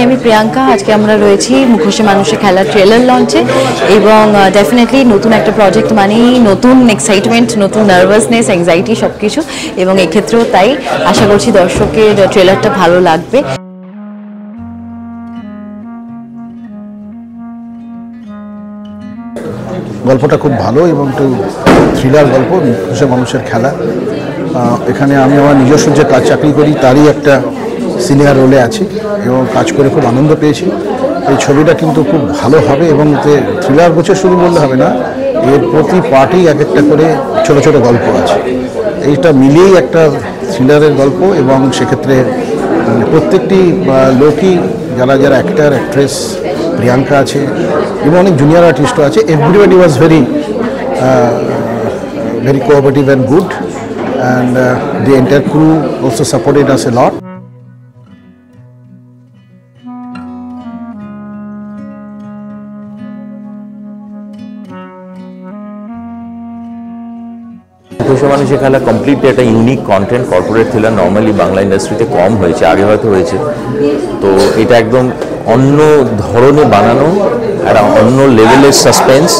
আমি প্রিয়াঙ্কা। আজকে আমরা রয়েছি মুখোশে মানুষে খেলা ট্রেলার লঞ্চে এবং ডেফিনেটলি নতুন একটা প্রজেক্ট মানেই নতুন এক্সাইটমেন্ট, নতুন নার্ভাসনেস, অ্যাংজাইটি সব কিছু, এবং এক্ষেত্রেও তাই। আশা করছি দর্শকের ট্রেলারটা ভালো লাগবে। গল্পটা খুব ভালো এবং একটু থ্রিলার গল্প, মুখোশে মানুষের খেলা। এখানে আমি আমার নিজস্ব যে কাজ চাকরি করি তারই একটা সিনিয়র রোলে আছি এবং কাজ করে খুব আনন্দ পেয়েছি। এই ছবিটা কিন্তু খুব ভালো হবে এবং এতে থ্রিলার গোছে শুরু বললে হবে না, এর প্রতি পার্টেই এক একটা করে ছোট ছোট গল্প আছে। এইটা মিলিয়েই একটা থ্রিলারের গল্প এবং সেক্ষেত্রে প্রত্যেকটি লোকই যারা যারা অ্যাক্টার অ্যাক্ট্রেস, প্রিয়াঙ্কা আছে এবং অনেক জুনিয়র আর্টিস্টও আছে। Everybody was very cooperative and good, and the entire crew also supported us a lot. মুখোশে মানুষের খেলা কমপ্লিটলি একটা unique content, corporate thriller. Normally Bangla ইন্ডাস্ট্রিতে কম হয়েছে, আগে হয়তো হয়েছে, তো এটা একদম অন্য ধরনের বানানো, একটা অন্য লেভেলের সাসপেন্স।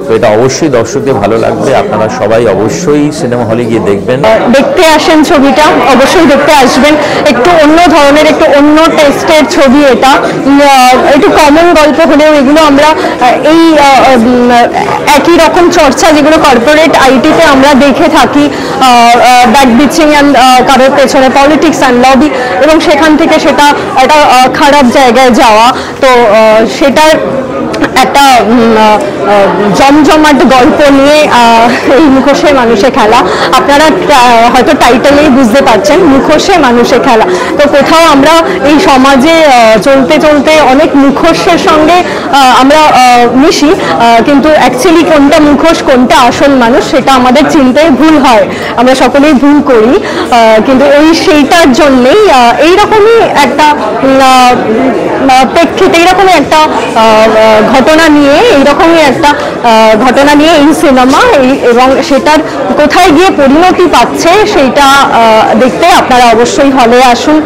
তো এটা অবশ্যই দর্শকদের ভালো লাগবে। আপনারা সবাই অবশ্যই সিনেমা হলে গিয়ে দেখবেন, দেখতে আসেন ছবিটা, অবশ্যই দেখতে আসবেন। একটু অন্য ধরনের, একটু অন্য টেস্টের ছবি এটা। একটু কমন গল্প হলেও এগুলো আমরা এই একই রকম চর্চা যেগুলো কর্পোরেট আইটিতে আমরা দেখে থাকি, ব্যাক বিচিং অ্যান্ড কারোর পেছনে পলিটিক্স অ্যান্ড লবি, এবং সেখান থেকে সেটা একটা খারাপ জায়গায় যাওয়া, তো সেটার একটা জমজমাট গল্প নিয়ে এই মুখোশে মানুষে খেলা। আপনারা হয়তো টাইটেলেই বুঝতে পারছেন, মুখোশে মানুষে খেলা। তো কোথাও আমরা এই সমাজে চলতে চলতে অনেক মুখোশের সঙ্গে আমরা মিশি, কিন্তু অ্যাকচুয়ালি কোনটা মুখোশ কোনটা আসল মানুষ সেটা আমাদের চিনতে ভুল হয়, আমরা সকলেই ভুল করি। কিন্তু সেইটার জন্যেই এইরকমই একটা প্রেক্ষিতে, এইরকমই একটা ঘটনা নিয়ে এই সিনেমা, এবং সেটার কোথায় গিয়ে পরিণতি পাচ্ছে সেইটা দেখতে আপনারা অবশ্যই হলে আসুন,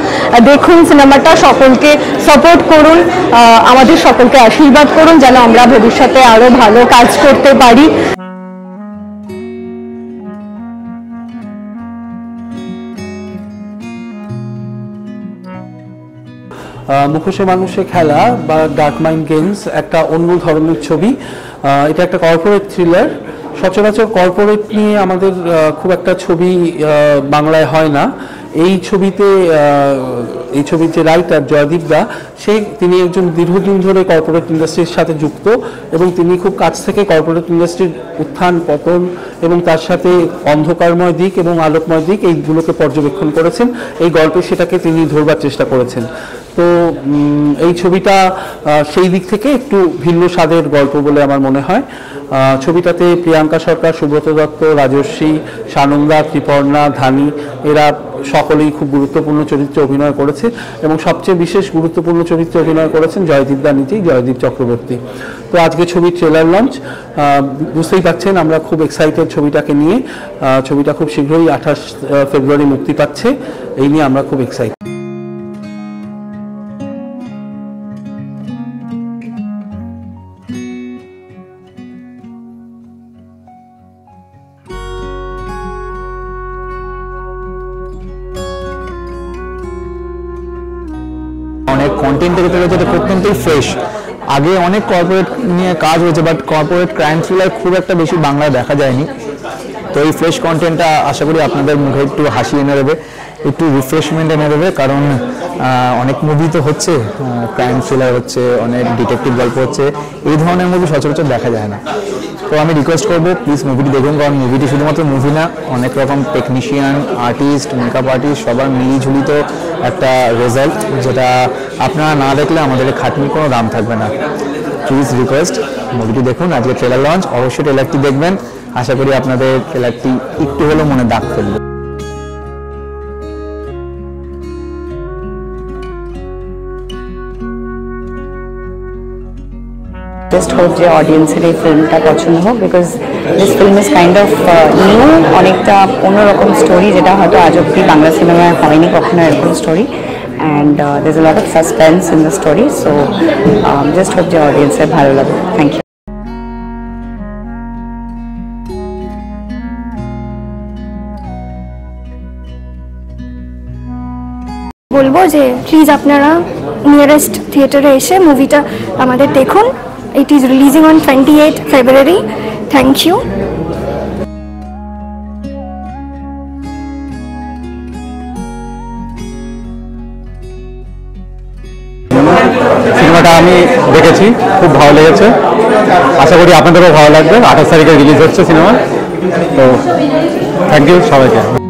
দেখুন সিনেমাটা, সকলকে সাপোর্ট করুন, আমাদের সকলকে আশীর্বাদ করুন যেন আমরা ভবিষ্যতে আরো ভালো কাজ করতে পারি। মুখোশে মানুষে খেলা বা ডার্ক মাইন্ড গেমস একটা অন্য ধরনের ছবি। এটা একটা কর্পোরেট থ্রিলার। সচরাচর কর্পোরেট নিয়ে আমাদের খুব একটা ছবি বাংলায় হয় না। এই ছবির যে রাইটার জয়দীপ দা, তিনি একজন দীর্ঘদিন ধরে কর্পোরেট ইন্ডাস্ট্রির সাথে যুক্ত এবং তিনি খুব কাছ থেকে কর্পোরেট ইন্ডাস্ট্রির উত্থান পতন এবং তার সাথে অন্ধকারময় দিক এবং আলোকময় দিক এইগুলোকে পর্যবেক্ষণ করেছেন। এই গল্পে সেটাকে তিনি ধরবার চেষ্টা করেছেন। তো এই ছবিটা সেই দিক থেকে একটু ভিন্ন স্বাদের গল্প বলে আমার মনে হয়। ছবিটাতে প্রিয়াঙ্কা সরকার, সুব্রত দত্ত, রাজস্বী, সানন্দা, ত্রিপর্ণা, ধানী এরা সকলেই খুব গুরুত্বপূর্ণ চরিত্রে অভিনয় করেছে এবং সবচেয়ে বিশেষ গুরুত্বপূর্ণ চরিত্রে অভিনয় করেছেন জয়দীপ দা নিজেই, জয়দীপ চক্রবর্তী। তো আজকে ছবির ট্রেলার লঞ্চ, বুঝতেই পাচ্ছেন আমরা খুব এক্সাইটেড ছবিটাকে নিয়ে। ছবিটা খুব শীঘ্রই 28 ফেব্রুয়ারি মুক্তি পাচ্ছে, এই নিয়ে আমরা খুব এক্সাইটেড। অনেক কন্টেন্টের ক্ষেত্রে যেটা অত্যন্তই ফ্রেশ। আগে অনেক কর্পোরেট নিয়ে কাজ হয়েছে, বাট কর্পোরেট ক্রাইম থ্রিলার খুব একটা বেশি বাংলায় দেখা যায়নি। তো এই ফ্রেশ কন্টেন্টটা আশা করি আপনাদের মুখে একটু হাসি এনে দেবে, একটু রিফ্রেশমেন্ট এনে দেবে, কারণ অনেক মুভি তো হচ্ছে, ক্রাইম থ্রিলার হচ্ছে, অনেক ডিটেকটিভ গল্প হচ্ছে, এই ধরনের মুভি সচরাচর দেখা যায় না। তো আমি রিকোয়েস্ট করবো প্লিজ মুভিটি দেখুন, কারণ মুভিটি শুধুমাত্র মুভি না, অনেক রকম টেকনিশিয়ান, আর্টিস্ট, মেকআপ আর্টিস্ট সবার মিলিঝুলিত একটা রেজাল্ট, যেটা আপনারা না দেখলে আমাদের খাটনির কোনো দাম থাকবে না। প্লিজ রিকোয়েস্ট মুভিটি দেখুন। আজকে ট্রেলার লঞ্চ, অবশ্যই ট্রেলারটি দেখবেন। আশা করি আপনাদের ট্রেলারটি একটু হলেও মনে দাগ ফেলবে। Just hope যে অডিয়েন্সের এই ফিল্মটা পছন্দ হোক, because this film is kind of new, অনেকটা অন্যরকম স্টোরি, যেটা হয়তো আজ অব্দি বাংলা সিনেমায় হয়নি কখনো এরকম story. and there's a lot of suspense in the story, so just hope the audience are bhalo lagbe. Thank you. বলবো যে প্লিজ আপনারা নিয়ারেস্ট থিয়েটারে এসে মুভিটা আমাদের দেখুন। It is releasing on 28 February. Thank you. সিনেমাটা আমি দেখেছি, খুব ভালো লেগেছে, আশা করি আপনাদেরও ভালো লাগবে। 28 তারিখে রিলিজ হচ্ছে সিনেমা, তো থ্যাংক ইউ সবাইকে।